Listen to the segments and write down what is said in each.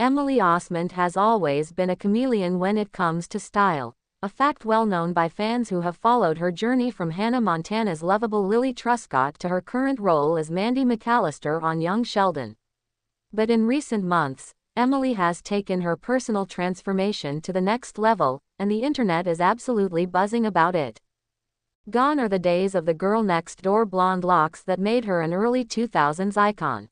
Emily Osment has always been a chameleon when it comes to style, a fact well known by fans who have followed her journey from Hannah Montana's lovable Lily Truscott to her current role as Mandy McAllister on Young Sheldon. But in recent months, Emily has taken her personal transformation to the next level, and the internet is absolutely buzzing about it. Gone are the days of the girl next door blonde locks that made her an early 2000s icon.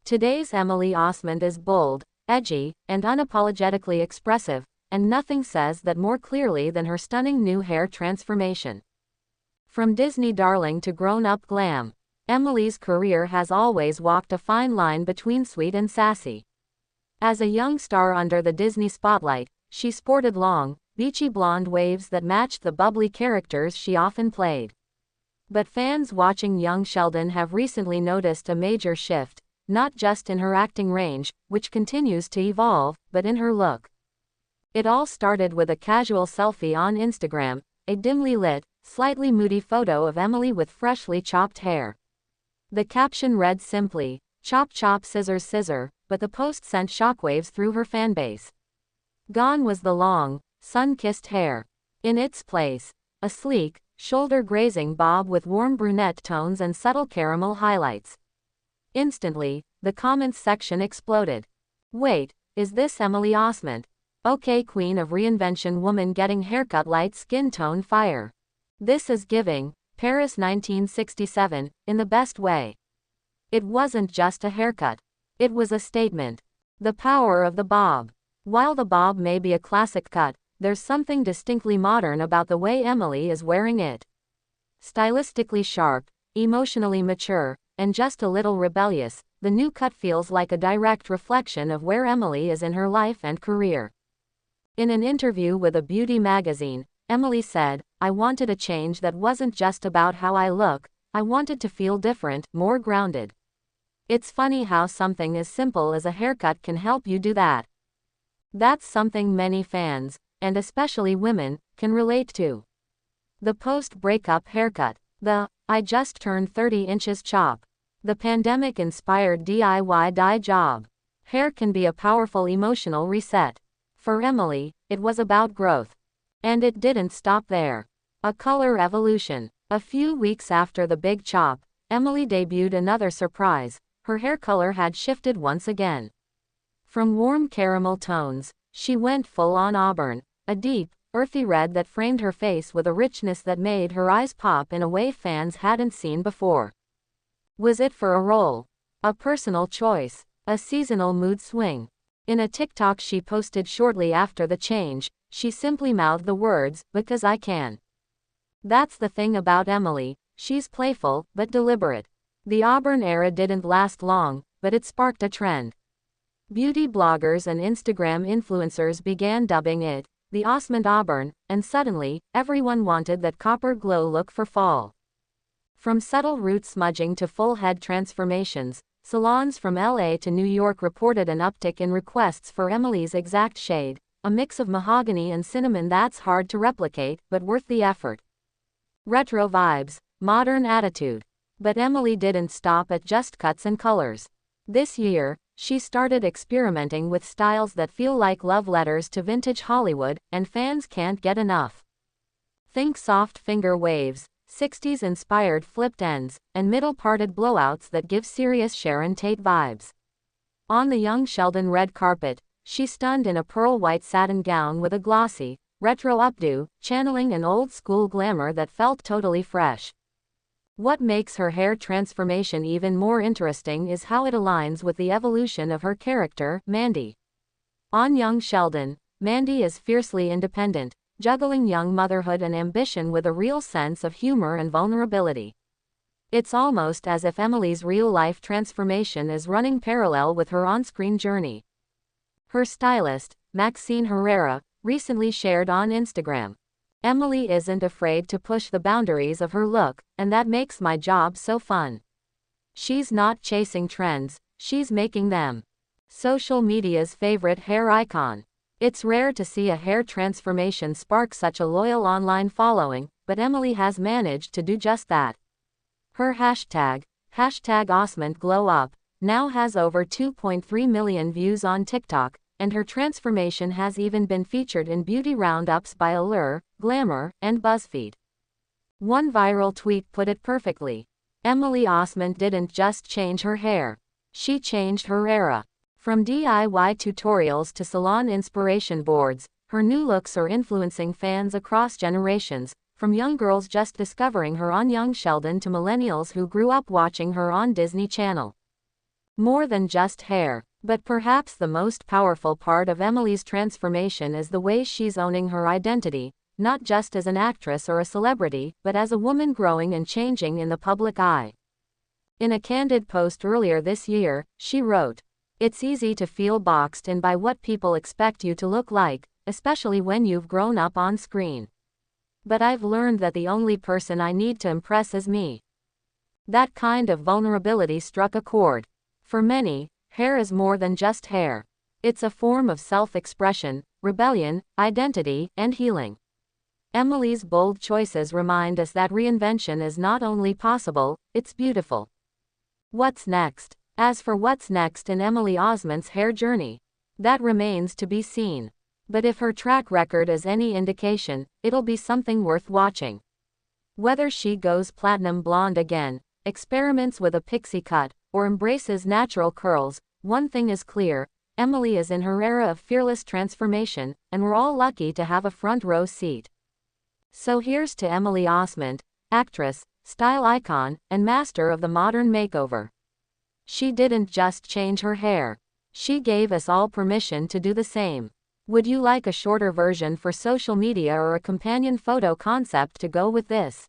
Today's Emily Osment is bold, edgy, and unapologetically expressive, and nothing says that more clearly than her stunning new hair transformation. From Disney darling to grown-up glam, Emily's career has always walked a fine line between sweet and sassy. As a young star under the Disney spotlight, she sported long, beachy blonde waves that matched the bubbly characters she often played. But fans watching Young Sheldon have recently noticed a major shift, not just in her acting range, which continues to evolve, but in her look. It all started with a casual selfie on Instagram, a dimly lit, slightly moody photo of Emily with freshly chopped hair. The caption read simply, "Chop chop scissors scissor," but the post sent shockwaves through her fanbase. Gone was the long, sun-kissed hair. In its place, a sleek, shoulder-grazing bob with warm brunette tones and subtle caramel highlights. Instantly, the comments section exploded. Wait, is this Emily Osment? Okay, queen of reinvention woman getting haircut light skin tone fire. This is giving, Paris 1967, in the best way. It wasn't just a haircut. It was a statement. The power of the bob. While the bob may be a classic cut, there's something distinctly modern about the way Emily is wearing it. Stylistically sharp, emotionally mature, and just a little rebellious, the new cut feels like a direct reflection of where Emily is in her life and career. In an interview with a beauty magazine, Emily said, "I wanted a change that wasn't just about how I look, I wanted to feel different, more grounded." It's funny how something as simple as a haircut can help you do that. That's something many fans, and especially women, can relate to. The post-breakup haircut, the "I just turned 30 inches chop," the pandemic-inspired DIY dye job. Hair can be a powerful emotional reset. For Emily, it was about growth. And it didn't stop there. A color evolution. A few weeks after the big chop, Emily debuted another surprise. Her hair color had shifted once again. From warm caramel tones, she went full-on auburn, a deep, earthy red that framed her face with a richness that made her eyes pop in a way fans hadn't seen before. Was it for a role? A personal choice? A seasonal mood swing? In a TikTok she posted shortly after the change, she simply mouthed the words, "Because I can." That's the thing about Emily, she's playful, but deliberate. The auburn era didn't last long, but it sparked a trend. Beauty bloggers and Instagram influencers began dubbing it the Osment Auburn, and suddenly, everyone wanted that copper glow look for fall. From subtle root smudging to full head transformations, salons from LA to New York reported an uptick in requests for Emily's exact shade, a mix of mahogany and cinnamon that's hard to replicate, but worth the effort. Retro vibes, modern attitude. But Emily didn't stop at just cuts and colors. This year, she started experimenting with styles that feel like love letters to vintage Hollywood, and fans can't get enough. Think soft finger waves, 60s-inspired flipped ends, and middle-parted blowouts that give serious Sharon Tate vibes. On the Young Sheldon red carpet, she stunned in a pearl-white satin gown with a glossy, retro updo, channeling an old-school glamour that felt totally fresh. What makes her hair transformation even more interesting is how it aligns with the evolution of her character, Mandy. On Young Sheldon, Mandy is fiercely independent, juggling young motherhood and ambition with a real sense of humor and vulnerability. It's almost as if Emily's real-life transformation is running parallel with her on-screen journey. Her stylist, Maxine Herrera, recently shared on Instagram, "Emily isn't afraid to push the boundaries of her look, and that makes my job so fun. She's not chasing trends, she's making them." Social media's favorite hair icon. It's rare to see a hair transformation spark such a loyal online following, but Emily has managed to do just that. Her hashtag #OsmentGlowUp, now has over 2.3 million views on TikTok, and her transformation has even been featured in beauty roundups by Allure, Glamour, and BuzzFeed. One viral tweet put it perfectly. Emily Osment didn't just change her hair. She changed her era. From DIY tutorials to salon inspiration boards, her new looks are influencing fans across generations, from young girls just discovering her on Young Sheldon to millennials who grew up watching her on Disney Channel. More than just hair. But perhaps the most powerful part of Emily's transformation is the way she's owning her identity, not just as an actress or a celebrity, but as a woman growing and changing in the public eye. In a candid post earlier this year, she wrote, "It's easy to feel boxed in by what people expect you to look like, especially when you've grown up on screen. But I've learned that the only person I need to impress is me." That kind of vulnerability struck a chord. For many, hair is more than just hair. It's a form of self-expression, rebellion, identity, and healing. Emily's bold choices remind us that reinvention is not only possible, it's beautiful. What's next? As for what's next in Emily Osment's hair journey, that remains to be seen. But if her track record is any indication, it'll be something worth watching. Whether she goes platinum blonde again, experiments with a pixie cut, or embraces natural curls, one thing is clear: Emily is in her era of fearless transformation, and we're all lucky to have a front row seat. So here's to Emily Osment, actress, style icon, and master of the modern makeover. She didn't just change her hair. She gave us all permission to do the same. Would you like a shorter version for social media or a companion photo concept to go with this?